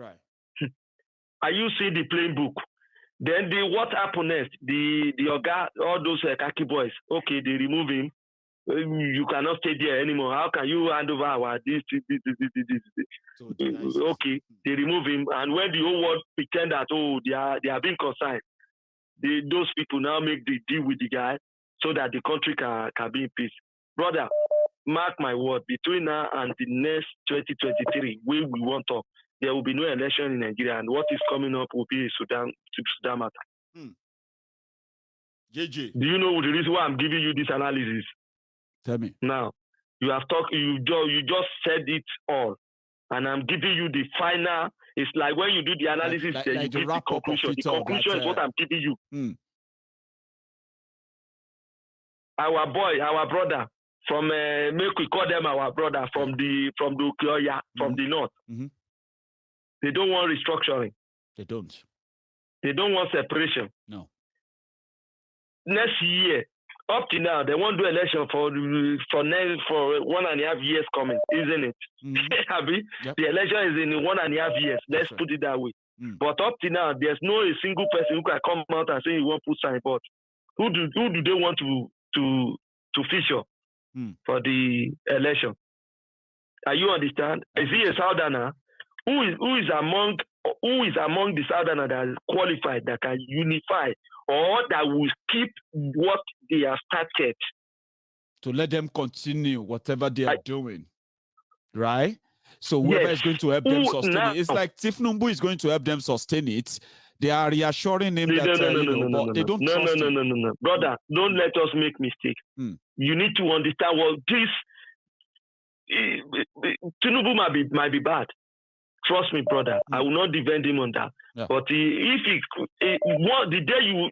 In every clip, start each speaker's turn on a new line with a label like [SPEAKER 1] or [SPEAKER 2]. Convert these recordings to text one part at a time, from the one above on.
[SPEAKER 1] Right.
[SPEAKER 2] Are you seeing the playbook? Then what happened next? The Oga, all those khaki boys, okay, they remove him. You cannot stay there anymore. How can you hand over our this?
[SPEAKER 1] So
[SPEAKER 2] okay, they remove him, and when the whole world pretend that they are being consigned, those people now make the deal with the guy so that the country can be in peace. Brother, mark my word, between now and the next 2023, we want to, there will be no election in Nigeria, and what is coming up will be a Sudan matter.
[SPEAKER 1] JJ.
[SPEAKER 2] Do you know the reason why I'm giving you this analysis?
[SPEAKER 1] Tell me.
[SPEAKER 2] Now, you have talked, you just said it all, and I'm giving you the final. It's like when you do the analysis,
[SPEAKER 1] like
[SPEAKER 2] you give the conclusion. The conclusion is what I'm giving you. Our boy, our brother, from make we call them our brother from the Ukioya, from the north. They don't want restructuring.
[SPEAKER 1] They don't.
[SPEAKER 2] They don't want separation.
[SPEAKER 1] No.
[SPEAKER 2] Next year, up to now, they won't do election for 1.5 years coming, isn't it? Abi?
[SPEAKER 1] Yep.
[SPEAKER 2] The election is in 1.5 years. Let's put it that way. But up to now, there's no a single person who can come out and say he won't put sign. But who do they want to feature for the election? Are you understand? Is he a Southerner? Who is among the Southerner that is qualified, that can unify, or that will keep what they have started?
[SPEAKER 1] To let them continue whatever they are doing. Right? So whoever is going to help them sustain it, it's like Tifnumbu is going to help them sustain it. They are reassuring him that they don't trust him.
[SPEAKER 2] No. Brother, don't let us make mistake. You need to understand what this Tinubu might be bad. Trust me, brother. I will not defend him on that.
[SPEAKER 1] Yeah.
[SPEAKER 2] But if the day you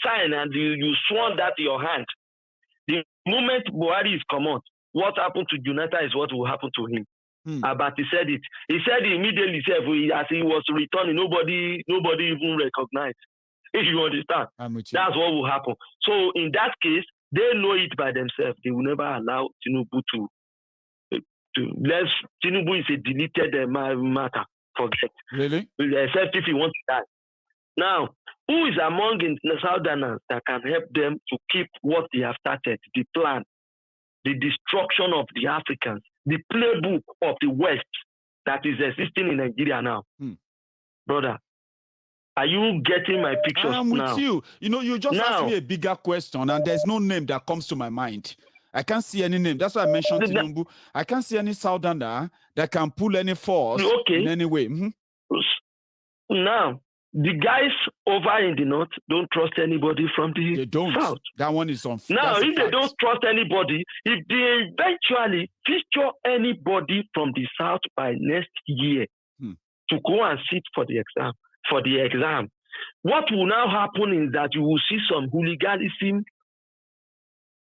[SPEAKER 2] sign and you sworn that in your hand, the moment Buhari is come out, what happened to Jonathan is what will happen to him. But he said it. He said it immediately as he was returning. Nobody even recognized. If you understand, that's what will happen. So in that case, they know it by themselves. They will never allow Tinubu to. Tinubu is a deleted matter. Forget.
[SPEAKER 1] Really?
[SPEAKER 2] Except if he wants to die. Now, who is among the Southerners that can help them to keep what they have started, the plan, the destruction of the Africans, the playbook of the West that is existing in Nigeria now? Brother, are you getting my pictures now?
[SPEAKER 1] I'm with you. You just asked me a bigger question, and there's no name that comes to my mind. I can't see any name. That's why I mentioned Tinubu. I can't see any Southerner that can pull any force in any way.
[SPEAKER 2] Now, the guys over in the north don't trust anybody from the south.
[SPEAKER 1] That one is on.
[SPEAKER 2] Now, if they don't trust anybody, if they eventually feature anybody from the south by next year to go and sit for the exam, what will now happen is that you will see some hooliganism.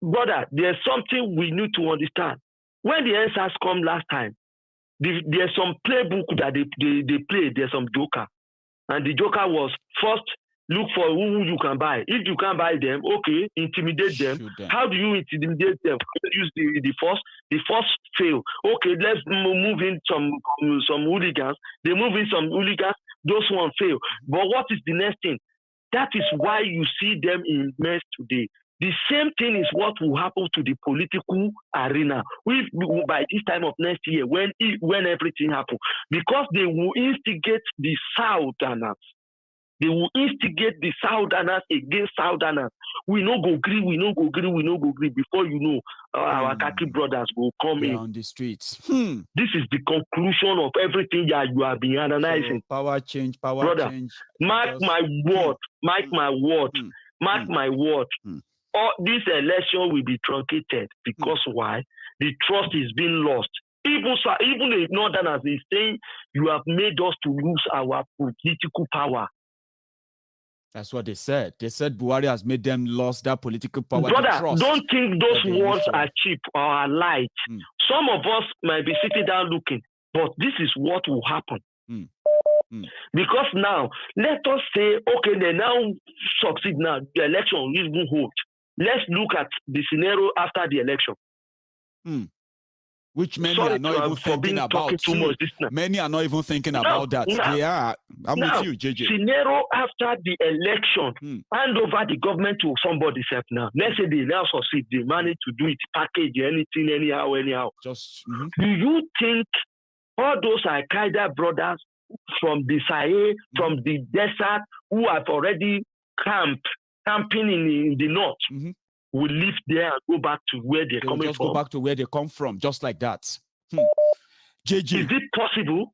[SPEAKER 2] Brother, there's something we need to understand. When the answers come last time, there's some playbook that they play. There's some joker. And the joker was first, look for who you can buy. If you can't buy them, okay, intimidate them. How do you intimidate them? Use the force. The force fail. Okay, let's move in some hooligans. They move in some hooligans. Those ones fail. But what is the next thing? That is why you see them in mess today. The same thing is what will happen to the political arena by this time of next year when everything happens. Because they will instigate the Southerners. They will instigate the Southerners against Southerners. We no go agree. Before you know, our khaki brothers will come in
[SPEAKER 1] on the streets.
[SPEAKER 2] This is the conclusion of everything that you have been analyzing.
[SPEAKER 1] So power change.
[SPEAKER 2] Mark my word. Mark my word. This election will be truncated because why? The trust is being lost. Even the Northerners is saying you have made us to lose our political power.
[SPEAKER 1] That's what they said. They said Buhari has made them lose that political power.
[SPEAKER 2] Brother, don't think those words are cheap or are light. Some of us might be sitting down looking, but this is what will happen. Because now, let us say, okay, they now succeed now. The election is going to hold. Let's look at the scenario after the election.
[SPEAKER 1] Which many are not even thinking about too. Many are not even thinking about that. They are. I'm with you, JJ.
[SPEAKER 2] Scenario after the election, hand over the government to somebody else now. Let's say they now succeed, they manage to do it, package anything, anyhow.
[SPEAKER 1] Just
[SPEAKER 2] do you think all those Al-Qaeda brothers from the Sahel, from the desert, who have already camping in the north, will leave there and go back to where they're coming from?
[SPEAKER 1] Go back to where they come from, just like that. JJ.
[SPEAKER 2] Is it possible?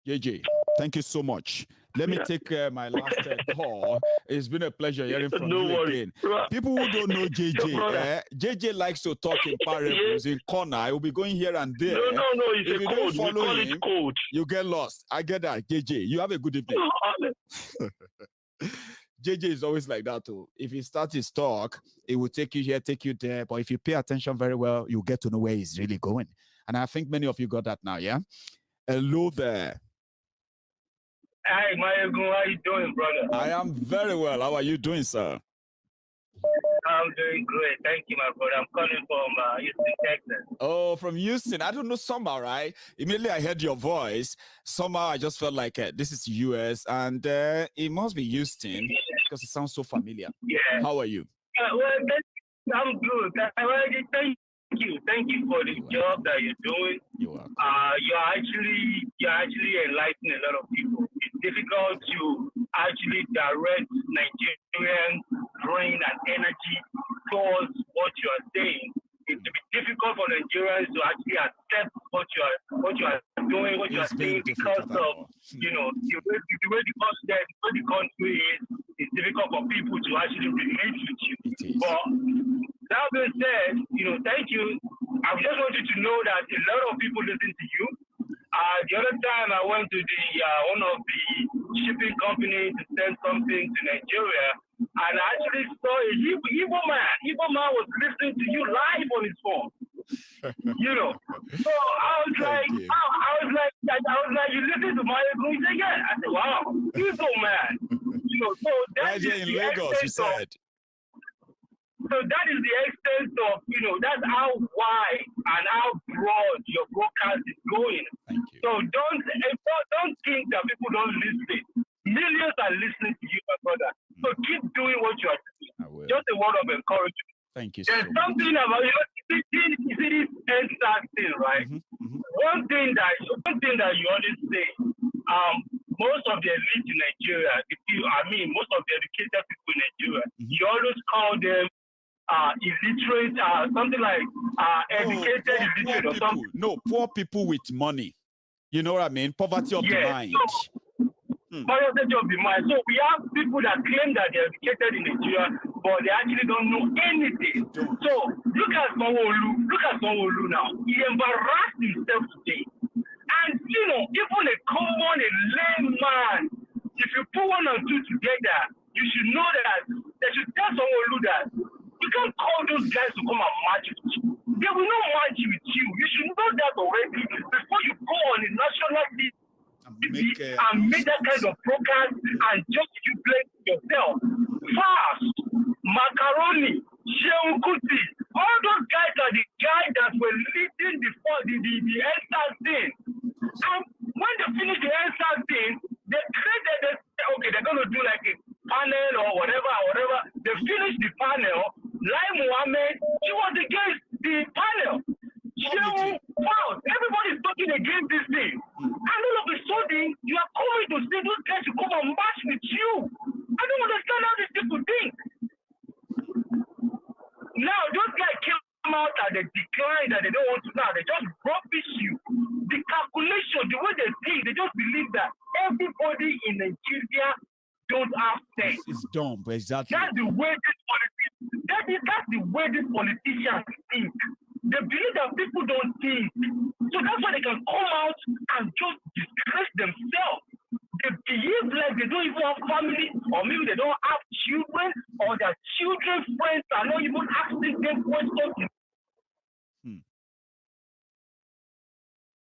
[SPEAKER 1] JJ, thank you so much. Let me take my last call. It's been a pleasure hearing from you again. People who don't know JJ, JJ likes to talk in parables, in corner. I will be going here and there.
[SPEAKER 2] No, it's
[SPEAKER 1] if
[SPEAKER 2] a
[SPEAKER 1] you
[SPEAKER 2] code.
[SPEAKER 1] Don't follow
[SPEAKER 2] we call
[SPEAKER 1] him,
[SPEAKER 2] it code.
[SPEAKER 1] You get lost. I get that, JJ. You have a good evening. JJ is always like that too. If he starts his talk, it will take you here, take you there. But if you pay attention very well, you'll get to know where he's really going. And I think many of you got that now, yeah? Hello there.
[SPEAKER 3] Hi, Maiyegun. How you doing, brother?
[SPEAKER 1] I am very well. How are you doing, sir?
[SPEAKER 3] I'm doing great. Thank you, my brother. I'm calling from Houston, Texas.
[SPEAKER 1] Oh, from Houston. I don't know, somehow, right? Immediately I heard your voice. Somehow I just felt like this is US, and it must be Houston because it sounds so familiar.
[SPEAKER 3] Yeah.
[SPEAKER 1] How are you?
[SPEAKER 3] Well, I'm good. Thank you for the job that you're doing.
[SPEAKER 1] You're welcome.
[SPEAKER 3] You're actually enlightening a lot of people. It's difficult to actually direct Nigerian brain and energy towards what you are saying. It's difficult for Nigerians to actually accept what you are doing, what you are saying, because of the way the country is. It's difficult for people to actually relate with you. But that being said, thank you. I just want you to know that a lot of people listen to you. The other time I went to one of the shipping companies to send something to Nigeria, and I actually saw a Igbo man was listening to you live on his phone. So I was like, you listen to Maiyegun? He said, yeah. I said, wow, Igbo man. So that's
[SPEAKER 1] in Lagos, you said.
[SPEAKER 3] So that is the extent of, that's how wide and how broad your broadcast is going.
[SPEAKER 1] Thank you.
[SPEAKER 3] So don't think that people don't listen. Millions are listening to you, my brother. So keep doing what you are doing.
[SPEAKER 1] I will.
[SPEAKER 3] Just a word of encouragement.
[SPEAKER 1] Thank you.
[SPEAKER 3] There's something about you see this NSAS thing, right? One thing that you always say, most of the elite in Nigeria, most of the educated people in Nigeria, you always call them illiterate, something like educated illiterate or something.
[SPEAKER 1] No, poor people with money. You know what I mean? Poverty of the mind.
[SPEAKER 3] Poverty of the mind. So we have people that claim that they're educated in Nigeria, but they actually don't know anything. So look at Sanwo-Olu now. He embarrassed himself today. And even a common, a layman, if you put one and two together, you should know that they should tell Sanwo-Olu that you can't call those guys to come and march with you. They will not march with you. You should know that already before you go on a national TV and make that kind of broadcast and just jubilate yourself. Fast, Macaroni, Shehu Kuti, all those guys are the guys that were leading the NSAS thing. And when they finish the NSAS thing, they created they're going to do like a panel or whatever. They finished the panel. Lai Mohammed, she was against the panel. Wow, everybody's talking against this thing. And all of a sudden, you are coming to say those guys should come and march with you. I don't understand how these people think. Now, those guys came out at the decline that they don't want to now. They just rubbish you. The calculation, the way they think, they just believe that everybody in Nigeria don't have sense.
[SPEAKER 1] It's dumb, exactly.
[SPEAKER 3] That's the way these politicians think. They believe that people don't think. So that's why they can come out and just disgrace themselves. They behave like they don't even have family, or maybe they don't have children, or their children's friends are not even asking them questions.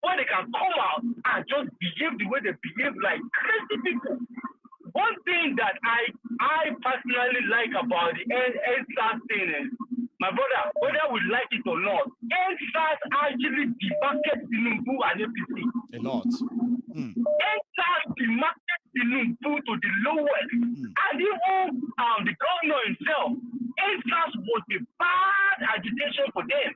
[SPEAKER 3] Why they can come out and just behave the way they behave like crazy people. One thing that I personally like about the NSAS thing is my brother, whether we like it or not, SARS actually demarket Tinubu and APC.
[SPEAKER 1] A lot.
[SPEAKER 3] SARS demarket Tinubu to the lowest. And even the governor himself, SARS was a bad agitation for them.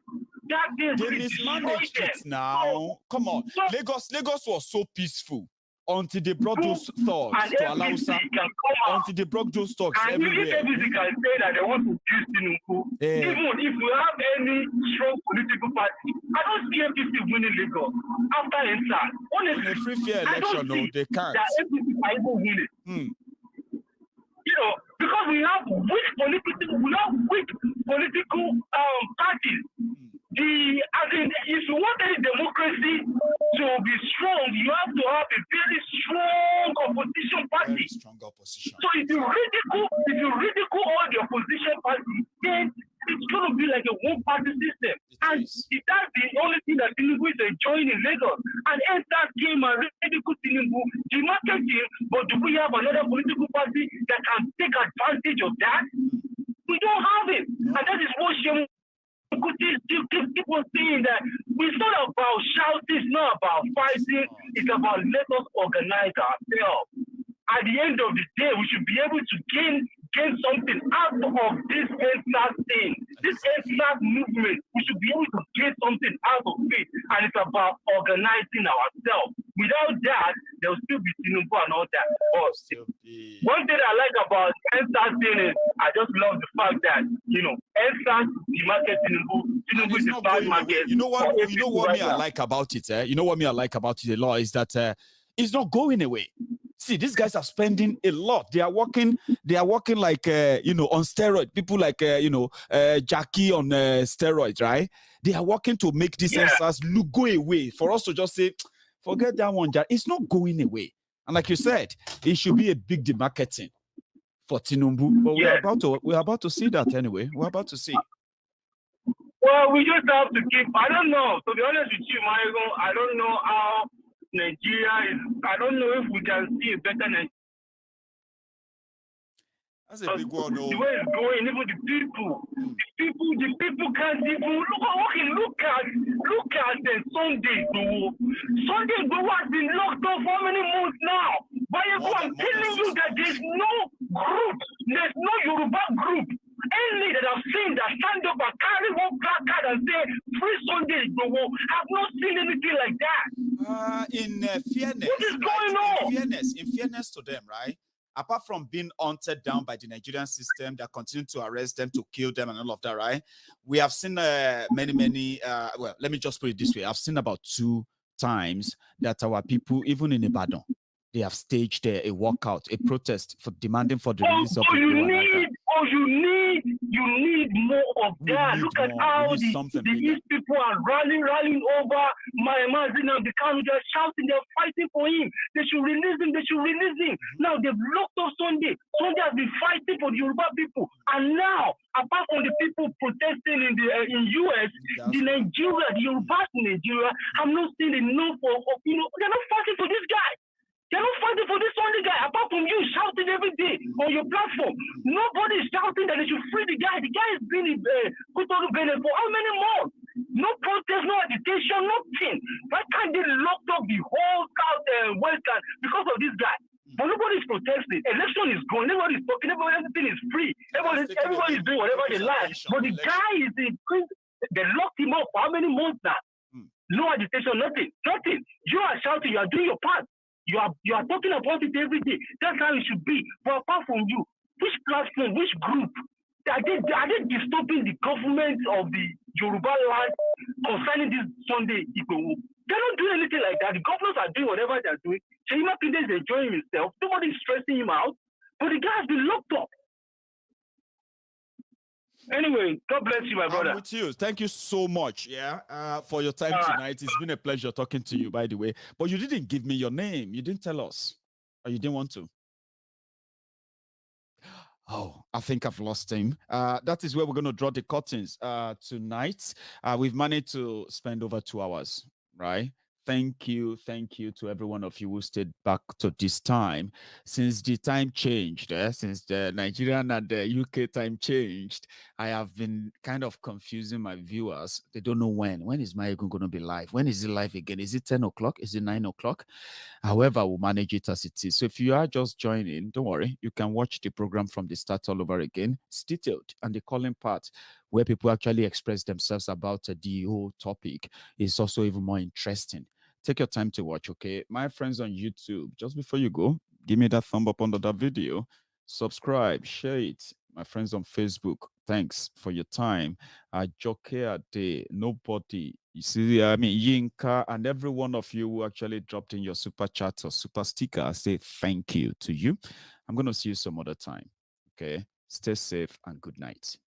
[SPEAKER 1] They mismanaged it now. Come on. Lagos was so peaceful until they brought those thugs to allow until they brought those thugs everywhere.
[SPEAKER 3] And if can say that they want to use Tinubu, even if we have any strong political party, I don't see APC winning Lagos after NSAS. Honestly,
[SPEAKER 1] in a free fair election, no, they can't.
[SPEAKER 3] That APC can even win it. You know, because we have weak political parties. If you want any democracy to be strong, you have to have a very strong opposition party.
[SPEAKER 1] Very strong opposition.
[SPEAKER 3] So if you ridicule all the opposition parties, then it's going to be like a one-party system. That's the only thing that Tinubu is enjoying in Lagos. And NSAS came and ridiculed Tinubu, demarketed him, but do we have another political party that can take advantage of that? We don't have it. And that is what keep on saying that it's not about shouting, it's not about fighting, it's about let us organize ourselves. At the end of the day, we should be able to gain something out of this NSAS thing, this NSAS movement. We should be able to gain something out of it, and it's about organizing ourselves. Without that, there will still be Tinubu and all that. But one thing I like about NSAS thing is I just love the fact that NSAS demarket Tinubu is a bad market.
[SPEAKER 1] You know what me I like about it? You know what me I like about it a lot is that it's not going away. See, these guys are spending a lot. They are working like on steroids. People like Jackie on steroids, right? They are working to make this NSAS go away. For us to just say, forget that one, Jack. It's not going away. And like you said, it should be a big demarketing for Tinubu. But we're about to see that anyway. We're about to see.
[SPEAKER 3] Well, we just have to keep. I don't know. To be honest with you, Maiyegun, I don't know how Nigeria is. I don't know if we can see a better Nigeria.
[SPEAKER 1] That's a big one.
[SPEAKER 3] The way it's going, even the people can't even look at the Sunday Igboho. Sunday Igboho has been locked up for how many months now? But I'm telling you that there's no group, there's no Yoruba group. Any that I've seen that stand up and carry one placard and say free Sunday Igboho, I've not seen anything like that.
[SPEAKER 1] In fairness,
[SPEAKER 3] what is going on?
[SPEAKER 1] In fairness to them, right? Apart from being hunted down by the Nigerian system that continue to arrest them, to kill them and all of that, right? We have seen many, well, let me just put it this way. I've seen about 2 times that our people, even in Ibadan, they have staged a walkout, a protest for demanding for the release of
[SPEAKER 3] you need more of that. Look at how the East people are rallying over Maiyegun and the Kanu. They're shouting, they're fighting for him. They should release him. Now they've locked up Sunday. Sunday has been fighting for the Yoruba people. And now, apart from the people protesting in US, the Yorubas in Nigeria have not seen enough of they're not fighting for this guy. They're not fighting for this only guy, apart from you shouting every day on your platform. Nobody is shouting that they should free the guy. The guy has been put on the bench for how many months? No protest, no agitation, nothing. Why can't they lock up the whole South Western because of this guy? But nobody is protesting. Election is going. Everybody is talking. Everything is free. Everybody is doing whatever they like. But the guy is in prison. They locked him up for how many months now? No agitation, nothing. You are shouting. You are doing your part. You are talking about it every day. That's how it should be. But apart from you, which platform, which group, are they disturbing the government of the Yoruba land concerning this Sunday Igboho? They're not doing anything like that. The governors are doing whatever they're doing. Sheyima Pinde is enjoying himself. Nobody is stressing him out. But the guy has been locked up. Anyway, God bless you, my brother.
[SPEAKER 1] I'm with you. Thank you so much, for your time tonight. It's been a pleasure talking to you, by the way. But you didn't give me your name. You didn't tell us. Or you didn't want to. Oh, I think I've lost him. That is where we're going to draw the curtains tonight. We've managed to spend over 2 hours, right? thank you to every one of you who stayed back to this time. Since the time changed, since the Nigerian and the UK time changed, I have been kind of confusing my viewers. They don't know when is Maiyegun going to be live? When is it live again? Is it 10 o'clock? Is it 9 o'clock? However, we'll manage it as it is. So if you are just joining, don't worry, you can watch the program from the start all over again. It's detailed, and the calling part where people actually express themselves about the whole topic is also even more interesting. Take your time to watch, okay? My friends on YouTube, just before you go, give me that thumb up under that video, subscribe, share it. My friends on Facebook, thanks for your time. Joke Ade, nobody, you see, I mean, Yinka, and every one of you who actually dropped in your super chat or super sticker, I say thank you to you. I'm going to see you some other time, okay? Stay safe and good night.